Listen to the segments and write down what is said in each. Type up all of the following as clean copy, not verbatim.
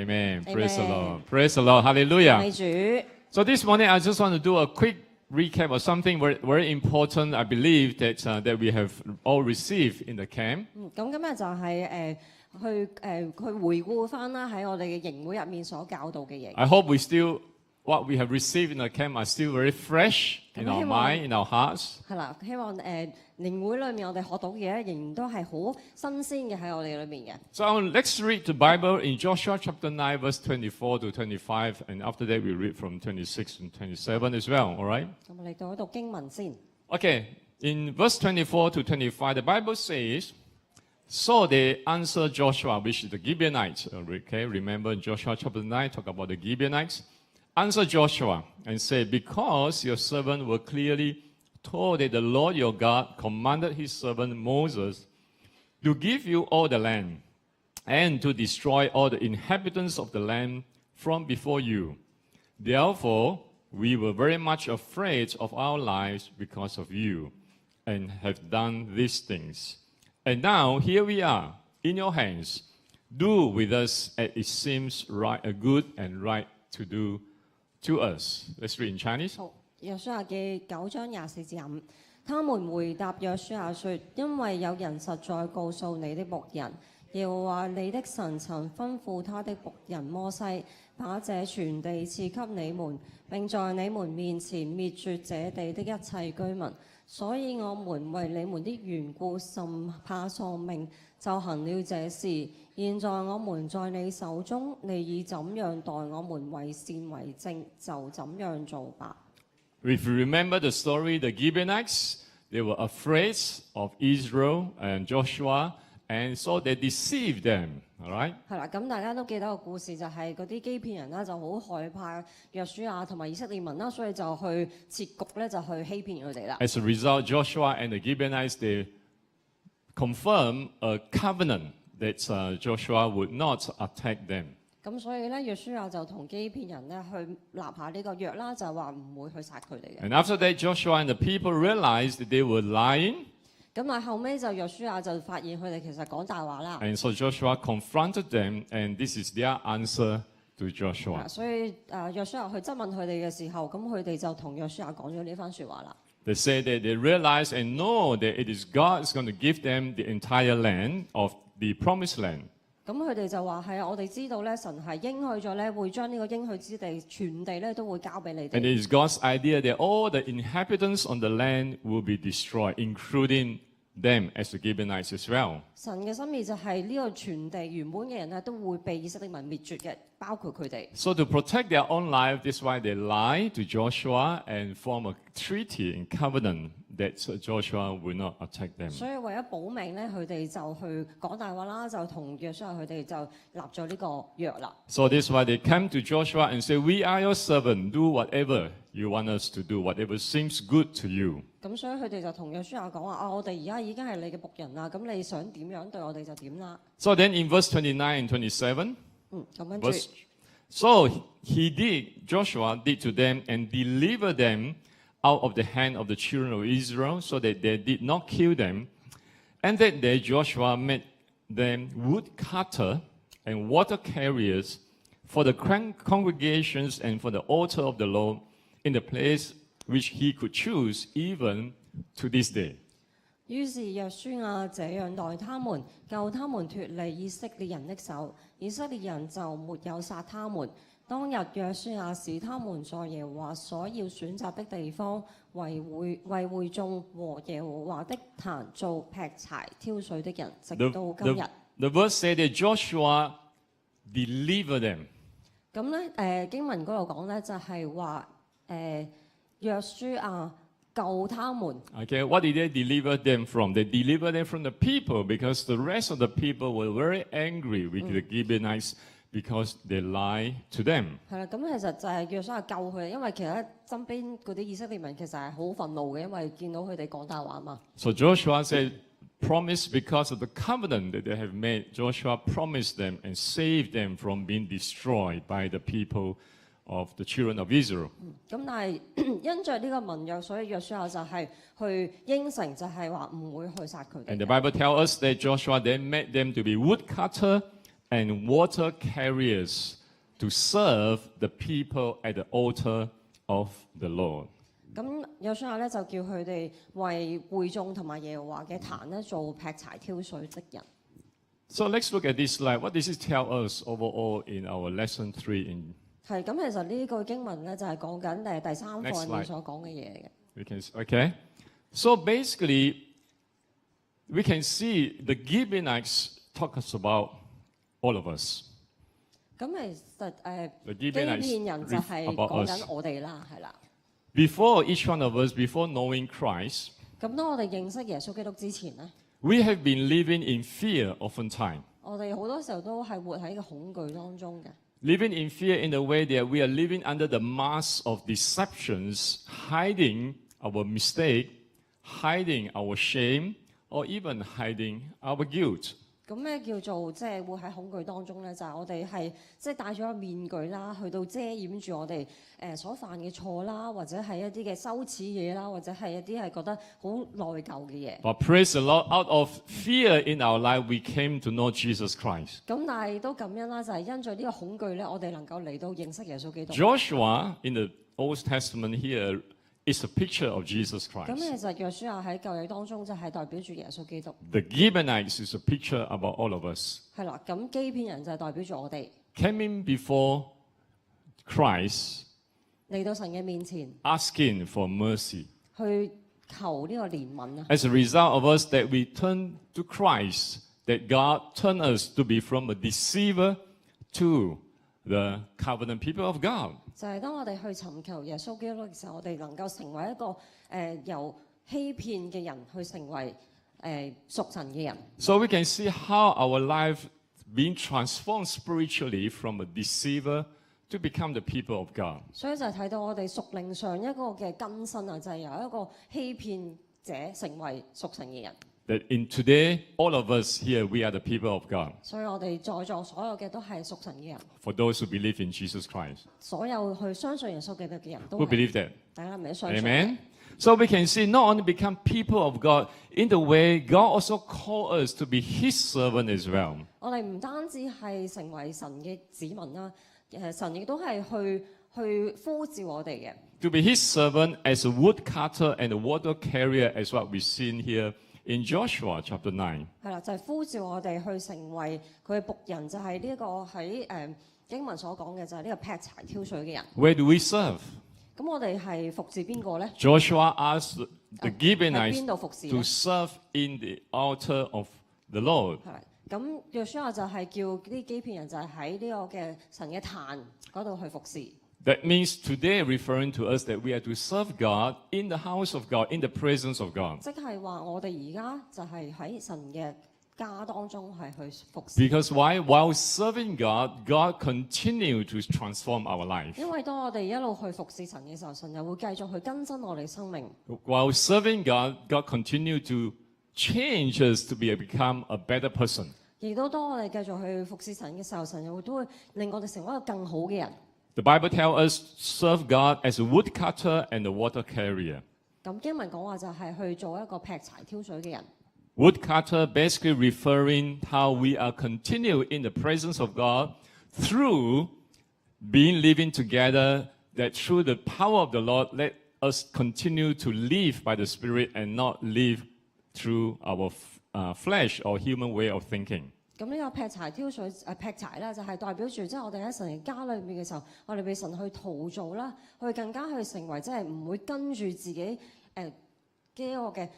Amen. Amen. Praise the Lord. Praise the Lord. Hallelujah. 美主。 So this morning, I just want to do a quick recap of something very important. I believe that we have all received in the camp. 咁今日就係去回顧翻啦，喺我哋嘅營會入面所教導嘅嘢。I hope what we have received in the camp are still very fresh in our mind, in our hearts. 係啦，希望營會裏面我哋學到嘅嘢仍然都係好新鮮嘅喺我哋裏面嘅。So let's read the Bible in Joshua chapter 9, verse 24 to 25, and after that we read from 26 and 27 as well, all right? 咁我哋讀經文先。Okay, in verse 24 to 25, the Bible says, So they answered Joshua, which is the Gibeonites. Okay, remember Joshua chapter 9, talk about the Gibeonites. Answer Joshua and say, Because your servant were clearly told that the Lord your God commanded his servant Moses to give you all the land and to destroy all the inhabitants of the land from before you. Therefore, we were very much afraid of our lives because of you and have done these things. And now here we are in your hands. Do with us as it seems right, good and right to do to us. Let's read in Chinese. 好，約書亞記9章24至25。他們回答約書亞說：因為有人實在告訴你的僕人，耶和華你的神曾吩咐他的僕人摩西，把這全地賜給你們，並在你們面前滅絕這地的一切居民。所以我們為你們的緣故甚怕喪命，就行了這事。現在我們在你手中，你以怎樣待我們為善為正，就怎樣做吧。If you remember the story, the Gibeonites, they were afraid of Israel and Joshua, and so they deceived them. All right? 係啦，咁大家都記得個故事就係嗰啲基遍人啦，就好害怕約書亞同埋以色列民啦，所以就去設局咧，就去欺騙佢哋啦。As a result, Joshua and the Gibeonites, they confirmed a covenant that Joshua would not attack them. 咁所以咧，約書亞就同基遍人咧去立下呢個約啦，就係話唔會去殺佢哋嘅。And after that, Joshua and the people realized that they were lying. 咁但係後尾就約書亞就發現佢哋其實講大話啦。And so Joshua confronted them, and this is their answer to Joshua. 所以約書亞去質問佢哋嘅時候，咁佢哋就同約書亞講咗呢番説話啦。They say that they realize and know that it is God is going to give them the entire land of the promised land. 咁佢哋就話係啊，我哋知道咧，神係應許咗咧，會將呢個應許之地全地咧都會交俾你哋。And it is God's idea that all the inhabitants on the land will be destroyed, including them as the Gibeonites as well. 神嘅心意就係呢個全地原本嘅人咧都會被以色列民滅絕嘅，包括佢哋。So to protect their own life, that's why they lie to Joshua and form a treaty and covenant that Joshua will not attack them. 所以為咗保命咧，佢哋就去講大話啦，就同約書亞佢哋就立咗呢個約啦。So that's why they come to Joshua and say, We are your servant, do whatever you want us to do, whatever seems good to you. 咁所以佢哋就同約書亞講話啊，我哋而家已經係你嘅僕人啦，咁你想點樣對我哋就點啦。So then in verse 29 and 27, 咁跟住。So Joshua did to them and delivered them out of the hand of the children of Israel, so that they did not kill them. And that day Joshua made them woodcutter and water carriers for the congregations and for the altar of the Lord in the place which he could choose, even to this day. 於是約書亞這樣待他們，救他們脱離以色列人的手，以色列人就沒有殺他們。當日約書亞使他們在耶和華所要選擇的地方為會眾和耶和華的壇做劈柴挑水的人，直到今日。The verse said that Joshua delivered them. 咁咧經文嗰度講咧就係話約書亞救他們。Okay, what did they deliver them from? They delivered them from the people because the rest of the people were very angry with the Gibeonites because they lied to them. 係啦，咁其實就係約書亞救佢哋，因為其實身邊嗰啲以色列民其實係好憤怒嘅，因為見到佢哋講大話嘛。So Joshua said, promise because of the covenant that they have made, Joshua promised them and saved them from being destroyed by the people of the children of Israel. 咁但係因着呢個盟約，所以約書亞就係去應承，就係話唔會去殺佢哋。And the Bible tells us that Joshua then made them to be woodcutter and water carriers to serve the people at the altar of the Lord. 咁約書亞咧就叫佢哋為會眾同埋耶和華嘅壇咧做劈柴挑水職人。So let's look at this slide. What does it tell us overall in our lesson 3 in 係咁，其實呢句經文咧就係講緊第三課 Next 入 slide. 面所講嘅嘢嘅。 we can okay? So basically we can see the Gibeonites talk us about all of us. 咁其實 The 基 Gibeonites 遍人就係 about 講 us. 緊我哋啦，係啦。 Before each one of us, before knowing Christ, 咁當我哋認識耶穌基督之前咧， we have been living in fear oftentimes. 我哋好多時候都係活喺個恐懼當中嘅。 Living in fear in the way that we are living under the mask of deceptions, hiding our mistake, hiding our shame, or even hiding our guilt. 咁咩叫做即係活喺恐懼當中咧？就係、我哋係即係戴咗個面具啦，去到遮掩住我哋所犯嘅錯啦，或者係一啲嘅羞恥嘢啦，或者係一啲係覺得好內疚嘅嘢。 But praise the Lord, out of fear in our life, we came to know Jesus Christ. 咁但係都感恩啦，就係、因著呢個恐懼咧，我哋能夠嚟到認識耶穌基督。 Joshua in the Old Testament here is a picture of Jesus 咁 Christ. 其實約書亞喺舊約當中就係代表住耶穌基督， The Gibeonites is a picture about all of us. 係啦。咁基遍人就係代表住我哋 Coming before Christ, 嚟到神嘅面前 asking for mercy. 去求呢個憐憫啊。 As a result of us that we turn to Christ, that God turned us to be from a deceiver to the covenant people of God. 就係當我哋去尋求耶穌基督嘅時候，我哋能夠成為一個由欺騙嘅人去成為屬神嘅人。 So we can see how our life being transformed spiritually from a deceiver to become the people of God. 所以就係睇到我哋屬靈上一個嘅更新啊，就係、由一個欺騙者成為屬神嘅人。 That in today, all of us here, we are the people of God. 所以我哋在座所有嘅都係屬神嘅人， For those who believe in Jesus Christ. 所有去相信耶穌基督嘅人都 Who 係 believe that? 大家係咪相信？ Amen. So we can see not only become people of God in the way God also called us to be His servant as well. 我哋唔單止係成為神嘅子民啦，神亦都係去呼召我哋嘅。 To be His servant as a woodcutter and a water carrier, as what we've seen here in Joshua chapter 9. 係啦，就係、呼召我哋去成為佢嘅僕人，就係呢一個喺經文所講嘅，就係呢個劈柴挑水嘅人。 Where do we serve? 咁我哋係服侍邊個咧？ Joshua asked the 喺 Gibeonites 邊度服侍 to 咧？ serve in the altar of the Lord. 係咁，約書亞就係叫啲基遍人就係喺呢個嘅神嘅壇嗰度去服侍。 That means today referring to us that we are to serve God in the house of God, in the presence of God. 即係話我哋而家就係喺神嘅家當中係去服侍。 Because why? While serving God, God continue to transform our life. 因為當我哋一路去服侍神嘅時候，神又會繼續去更新我哋生命。 While serving God, God continue to change us to become a better person. 亦都當我哋繼續去服侍神嘅時候，神又都會令我哋成為一個更好嘅人。 The Bible tells us serve God as a woodcutter and a water carrier. 咁經文講話就係去做一個劈柴挑水嘅人。 Woodcutter basically referring how we are continue in the presence of God through being living together, that through the power of the Lord, let us continue to live by the Spirit and not live through our flesh or human way of thinking. 咁呢個劈柴挑水劈柴咧，就係代表住即係我哋喺神嘅家裏面嘅時候，我哋被神去陶造啦，去更加去成為即係唔會跟住自己嘅一個嘅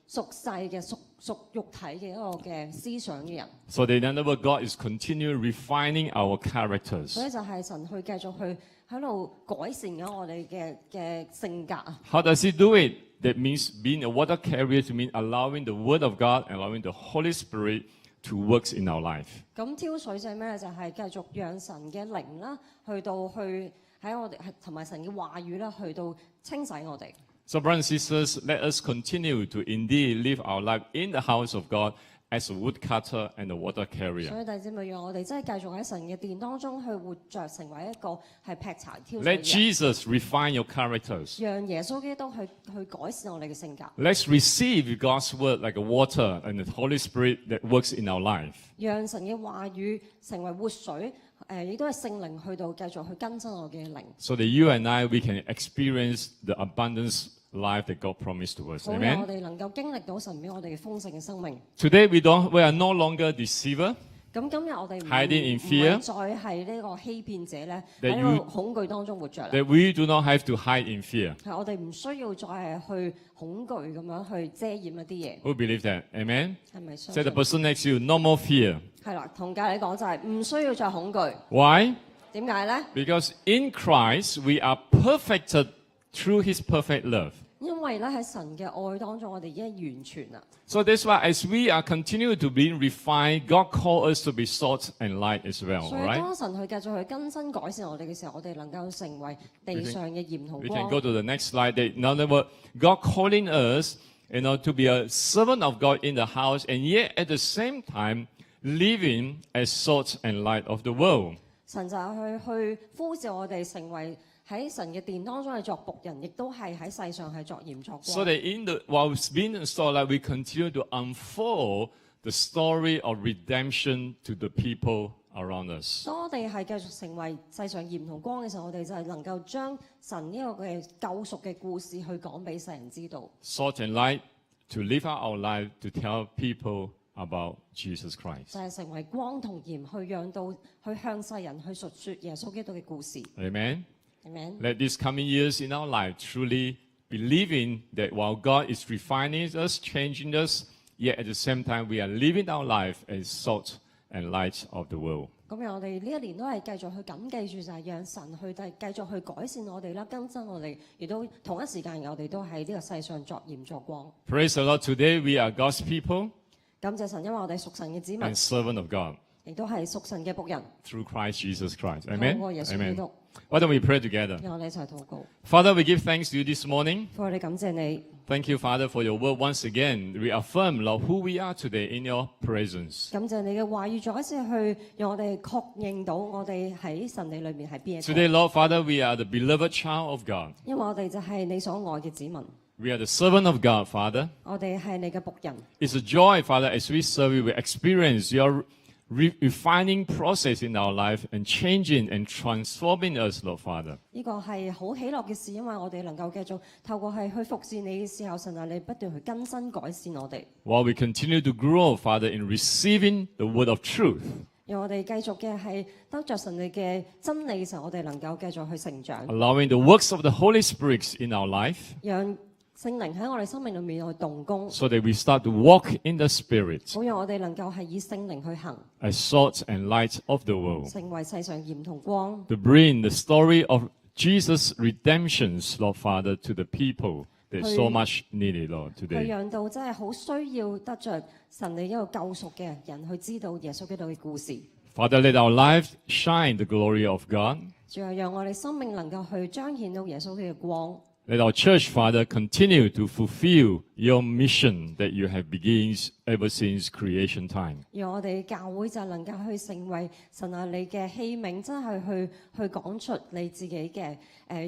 屬世嘅屬肉體嘅一個嘅思想嘅人。So that in other words, God is continually refining our characters. 所以就係神去繼續去喺度改善緊我哋嘅性格啊。 How does He do it? That means being a water carrier to mean allowing the Word of God, allowing the Holy Spirit to work in our life. 咁挑水就係咩咧？就係繼續讓神嘅靈啦，去到去喺我哋同埋神嘅話語啦，去到清洗我哋。 So brothers and sisters, let us continue to indeed live our life in the house of God as a woodcutter and a water 所 carrier. 以弟兄姊妹，讓我哋真係繼續喺神嘅殿當中去活着，成為一個係劈柴挑水 Let 嘅人， Jesus refine your characters. 讓耶穌基督去改善我哋嘅性格， Let's receive God's word like a water and the Holy Spirit that works in our life. 讓神嘅話語成為活水，亦都係聖靈去到繼續去更新我嘅靈， So that you and I, we can experience the abundance life that God promised to us. 好讓我 Amen. 哋能夠經歷到神俾我哋嘅豐盛嘅生命。 Today we are no longer deceiver. 咁今日我哋唔 Hiding in 唔 fear 係再係呢個欺騙者咧， That 喺 you- 呢個恐懼當中活着啦。 That we do not have to hide in fear. 係我哋唔需要再係去恐懼咁樣去遮掩一啲嘢， Who believe that? Amen. 係咪相 Say 信 the？person next to you, no more fear. 係啦，同隔離講就係唔需要再恐懼。 Why? 點解咧？ Because in Christ we are perfected through His perfect love. 因為咧喺神嘅愛當中，我哋已經完全啦。 So that's why as we are continue to be refined, God calls us to be salt and light as well. 所 All 以 right? 當神去繼續去更新改善我哋嘅時候，我哋能夠成為地上嘅鹽同 We can 光 go。to the next slide. In other words, God calling us, to be a servant of God in the house, and yet at the same time living as salt and light of the world. 神就係去呼召我哋成為喺神嘅殿當中係作僕人，亦都係喺世上係作鹽作 So 光。 that while being in salt light, we continue to unfold the story of redemption to the people around us. 當我哋係繼續成為世上鹽同光嘅時候，我哋就係能夠將神呢個嘅救贖嘅故事去講俾世人知道。 Salt and light to live out our life to tell people about Jesus 就 Christ. 係成為光同鹽，去讓到去向世人去述說耶穌基督嘅故事。 Amen. Amen。 Let these coming years in our life truly believing that while God is refining us, changing us, yet at the same time we are living our life as salt and light of the world. 咁樣我哋呢一年都係繼續去緊記住，就係讓神去繼續去改善我哋啦，更新我哋，亦都同一時間我哋都喺呢個世上作鹽作光。 Praise the Lord. Today we are God's people 感謝神，因為我哋屬神嘅子民， and servant of God 亦都係屬神嘅僕人。 through Christ Jesus Christ. 透 Amen. 過耶穌基 Amen. 督， Why don't we pray together? 讓我哋一齊禱告。 Father, we give thanks to you this morning. 父，我哋感謝你， Thank you, Father, for your word once again. Reaffirm, Lord, who we are today in your presence. 感謝你嘅話語，再一次去讓我哋確認到我哋喺神你裏面係邊一個。 Today, Lord, Father, we are the beloved child of God. 因為我哋就係你所愛嘅子民， We are the servant of God, Father. 我哋係你嘅僕人。 It's a joy, Father, as we serve you, we experience your refining process in our life and changing and transforming us, Lord Father. 呢個係好喜樂嘅事，因為我哋能夠繼續透過係去服侍你嘅時候，神啊，你不斷去更新改善我哋， While we continue to grow, Father, in receiving the word of truth. 讓我哋繼續嘅係得着神你嘅真理嘅時候，我哋能夠繼續去成長， Allowing the works of the Holy Spirit in our life 讓聖靈喺我哋生命裏面去動工， so that we start to walk in the Spirit 好讓我哋能夠係以聖靈去行， as salt and light of the world. 成為世上鹽同光， To bring the story of Jesus' redemptions, Lord Father, to the people that so much needed, Lord, 去 today. 讓到真係好需要得着神你一個救贖嘅人去知道耶穌基督嘅故事。 Father, let our life shine the glory of God. 仲係讓我哋生命能夠去彰顯到耶穌基督嘅光。 Let our church, Father, continue to fulfill your mission that you have begins ever since creation time. 讓我哋教會就能夠去成為神啊你嘅器皿，真係去講出你自己嘅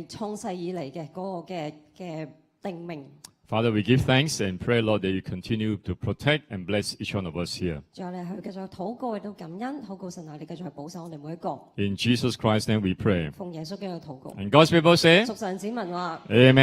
創世以嚟嘅嗰個嘅定命。 Father, we give thanks and pray, Lord, that you continue to protect and bless each one of us here. 仲有你去繼續禱告，亦都感恩，禱告神啊你繼續去保守我哋每一個。 In Jesus Christ's name we pray. 奉耶穌基督禱告。 And God's people say, 屬神子民話。 Amen.